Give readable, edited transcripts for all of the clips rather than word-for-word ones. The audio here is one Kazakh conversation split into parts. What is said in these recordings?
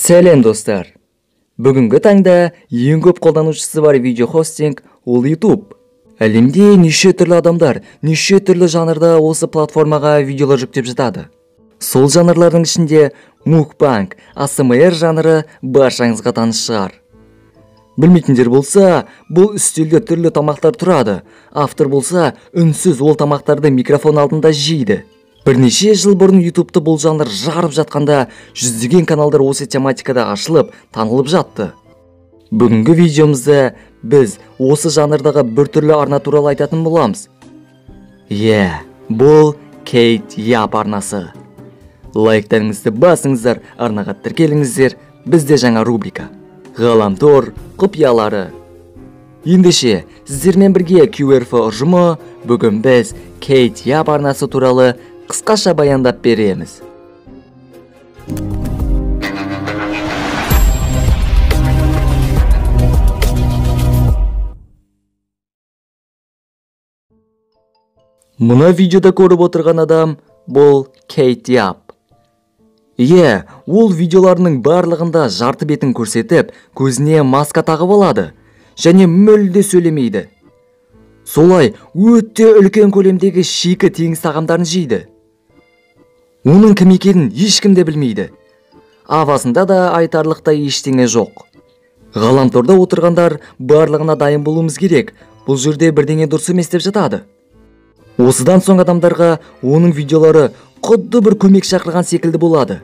Сәлем достар! Бүгінгі таңда ең көп қолданушысы бар видео хостинг ол YouTube. Әлемде неше түрлі адамдар, неше түрлі жанрда осы платформаға видеолар жүктеп жатады. Сол жанрлардың ішінде мукбанг, ASMR жанры баршаңызға таныс шығар. Білмейтіндер болса, бұл үстелде түрлі тамақтар тұрады. Автор болса, үнсіз ол тамақтарды микрофон алдында жейді. Бірнеше жыл бұрын YouTube'ты бұл жанр жарып жатқанда, жүздеген каналдар осы тематикада ашылып, танылып жатты. Бүгінгі видеомызда біз осы жанрдағы бір түрлі арна туралы айтатын боламыз. Бұл Кейт Яп арнасы. Лайктарыңызды басыңыздар, арнаға тіркеліңіздер, бізде жаңа рубрика Ғаламтор құпиялары. Ендеше, сіздермен бірге QRF ұжымы бүгін біз Кейт Яп арнасы туралы қысқаша баяндап береміз. Мұна видеода көріп отырған адам бұл Кейт Яп. Ол видеоларының барлығында жарты бетін көрсетіп, көзіне маска тағып алады және мүлде сөйлемейді. Солай өте үлкен көлемдегі шикі теңіз тағамдарын жейді. Оның кім екенін ешкім де білмейді. Авасында да айтарлықтай ештеңе жоқ. Ғаламторда отырғандар барлығына дайын болуымыз керек. Бұл жерде бірдеңе дұрыс емес деп жатады. Осыдан соң адамдарға оның видеолары құдды бір көмек шақырған секілді болады.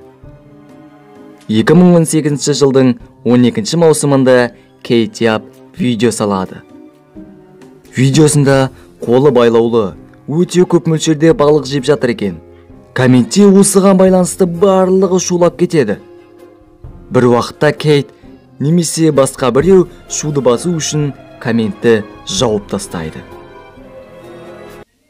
2018 жылдың 12 маусымында Кейт Яп видео салады. Видеосында қолы байлаулы, өте көп мөлшерде балық жеп жатыр екен. Комментте осыған байланысты барлығы шулап кетеді. Бір уақытта Кейт немесе басқа біреу шуды басу үшін комментті жауып тастайды.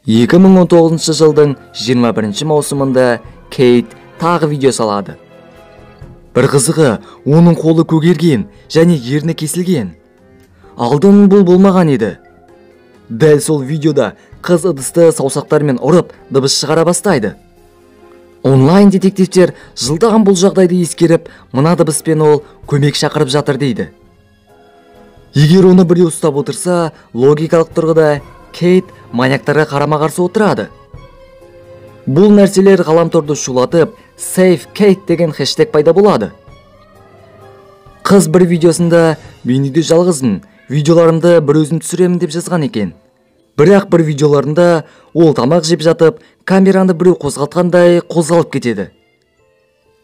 2019 жылдың 21 маусымында Кейт тағы видео салады. Бір қызығы, оның қолы көгерген және ерні кесілген. Алдын бұл болмаған еді. Дәл сол видеода қыз ыдысты саусақтармен ұрып дыбыс шығара бастайды. Онлайн детективтер жылдаған бұл жағдайды ескеріп, мына дыбыспен ол көмек шақырып жатыр дейді. Егер оны біреу ұстап отырса, логикалық тұрғыда Кейт маньяктарға қарама-қарсы отырады. Бұл нәрселер ғаламторды шулатып, Save Kate деген хэштег пайда болады. Қыз бір видеосында мен үйде жалғызмын, видеоларымды бір өзім түсіремін деп жазған екен. Бірақ бір видеоларында ол тамақ жеп жатып, камераны біреу қозғалтқандай қозғалып кетеді.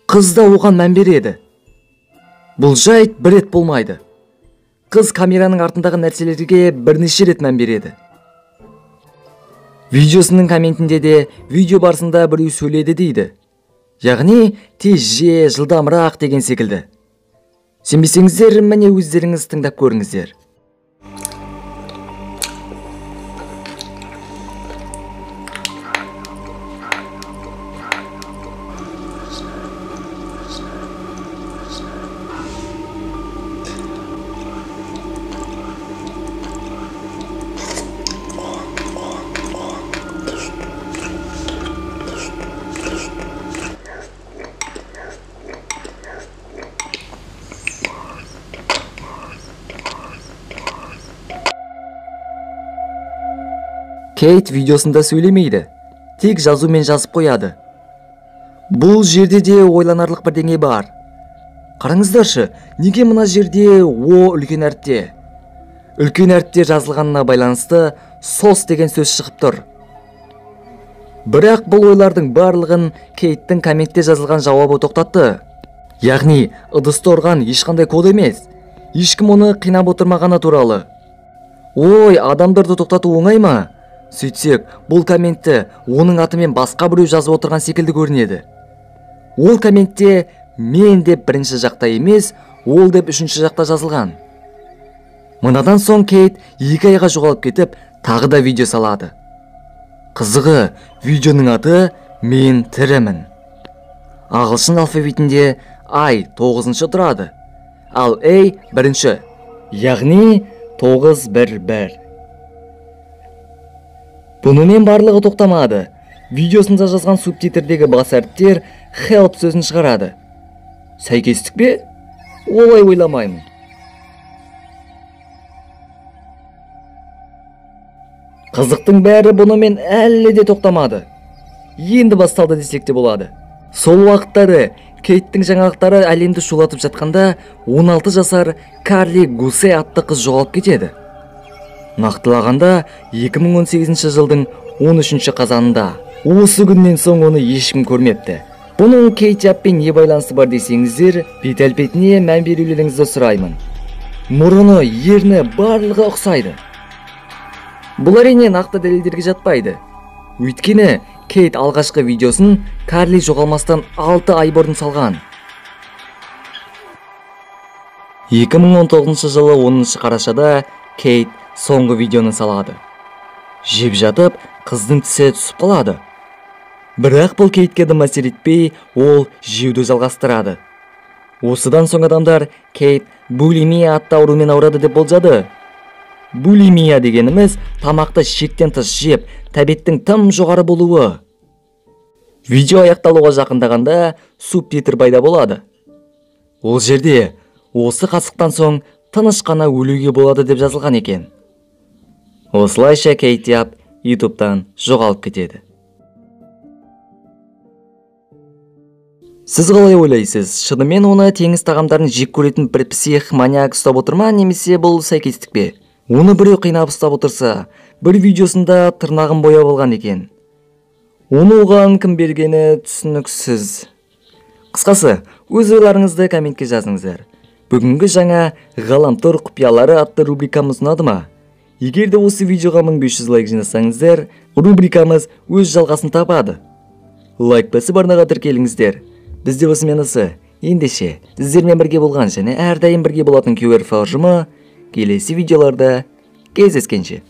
Қыз да оған мән береді. Бұл жайт бір рет болмайды. Қыз камераның артындағы нәрселерге бірнеше рет мән береді. Видеосының комментінде де видео барысында біреу сөйледі дейді. Яғни тез же, жылдамырақ деген секілді. Сенбесеңіздер, міне өздеріңіз тыңдап көріңіздер. Кейт видеосында сөйлемейді, тек жазумен жазып қояды. Бұл жерде де ойланарлық бірдеңе бар. Қараңыздаршы, неге мына жерде о үлкен әріпте? Үлкен әріпте жазылғанына байланысты сос деген сөз шығып тұр. Бірақ бұл ойлардың барлығын Кейттің комментте жазылған жауабы тоқтатты. Яғни, ыдысты ұрған ешқандай код емес. Ешкім оны қинап отырмағаны туралы. Ой, адамдарды тоқтату оңай ма? Сөйтсек, бұл комментті оның атымен басқа біреу жазып отырған секілді көрінеді. Ол комментте мен деп бірінші жақта емес, ол деп үшінші жақта жазылған. Мұнадан соң Кейт 2 айға жоғалып кетіп, тағы да видео салады. Қызығы, видеоның аты «Мен тірімін». Ағылшын алфавитінде I 9-шы тұрады, ал A 1-ші, яғни 911. Бұнымен барлығы тоқтамады. Видеосында жазған субтитрдегі бас әріптер help сөзін шығарады. Сәйкестік пе? Олай ойламаймын. Қызықтың бәрі бұнымен әлі де тоқтамады. Енді басталды десек те болады. Сол уақыттары Кейттің жаңалықтары әлемді шулатып жатқанда 16 жасар Карли Гусе атты қыз жоғалып кетеді. Нақтылағанда 2018 жылдың 13 қазанында. Осы күннен соң оны ешкім көрмепті. Бұның Кейт Жаппен не байланысы бар десеңіздер, бет-әлпетіне мән берулеріңізді сұраймын. Мұрыны, ерні барлығы ұқсайды. Бұл әрине нақты дәлелдерге жатпайды. Өйткені Кейт алғашқы видеосын Карли жоғалмастан 6 ай бұрын салған. 2019 жылы 10 қарашада Кейт соңғы видеоны салады. Жеп жатып, қыздың тісі түсіп қалады. Бірақ бұл Кейтке де әсер етпей, ол жеуді жалғастырады. Осыдан соң адамдар Кейт булимия атты аурумен ауырады деп болжады. Булимия дегеніміз тамақты шектен тыс жеп, тәбеттің тым жоғары болуы. Видео аяқталуға жақындағанда субтитр пайда болады. Ол жерде осы қасықтан соң тыныш қана өлуге болады деп жазылған екен. Осылайша Кейт Жап YouTube'тан жоғалып кетеді. Сіз қалай ойлайсыз? Шынымен оны теңіз тағамдарын жек көретін бір псих маниак ұстап отыр ма, немесе бұл сәйкестік пе? Оны біреу қинап ұстап отырса, бір видеосында тырнағын бояп алған екен. Оны оған кім бергені түсініксіз. Қысқасы, өз ойларыңызды комментке жазыңыздар. Бүгінгі жаңа ғаламтор құпиялары атты рубрикамыз ұнады ма? Егер де осы видеоға 1500 лайк жинасаңыздар, рубрикамыз өз жалғасын табады. Лайк басып арнаға тіркеліңіздер. Бізде осымен осы. Ендеше, сіздермен бірге болған және әрдайым бірге болатын QR ұжымы келесі видеоларда кездескенше.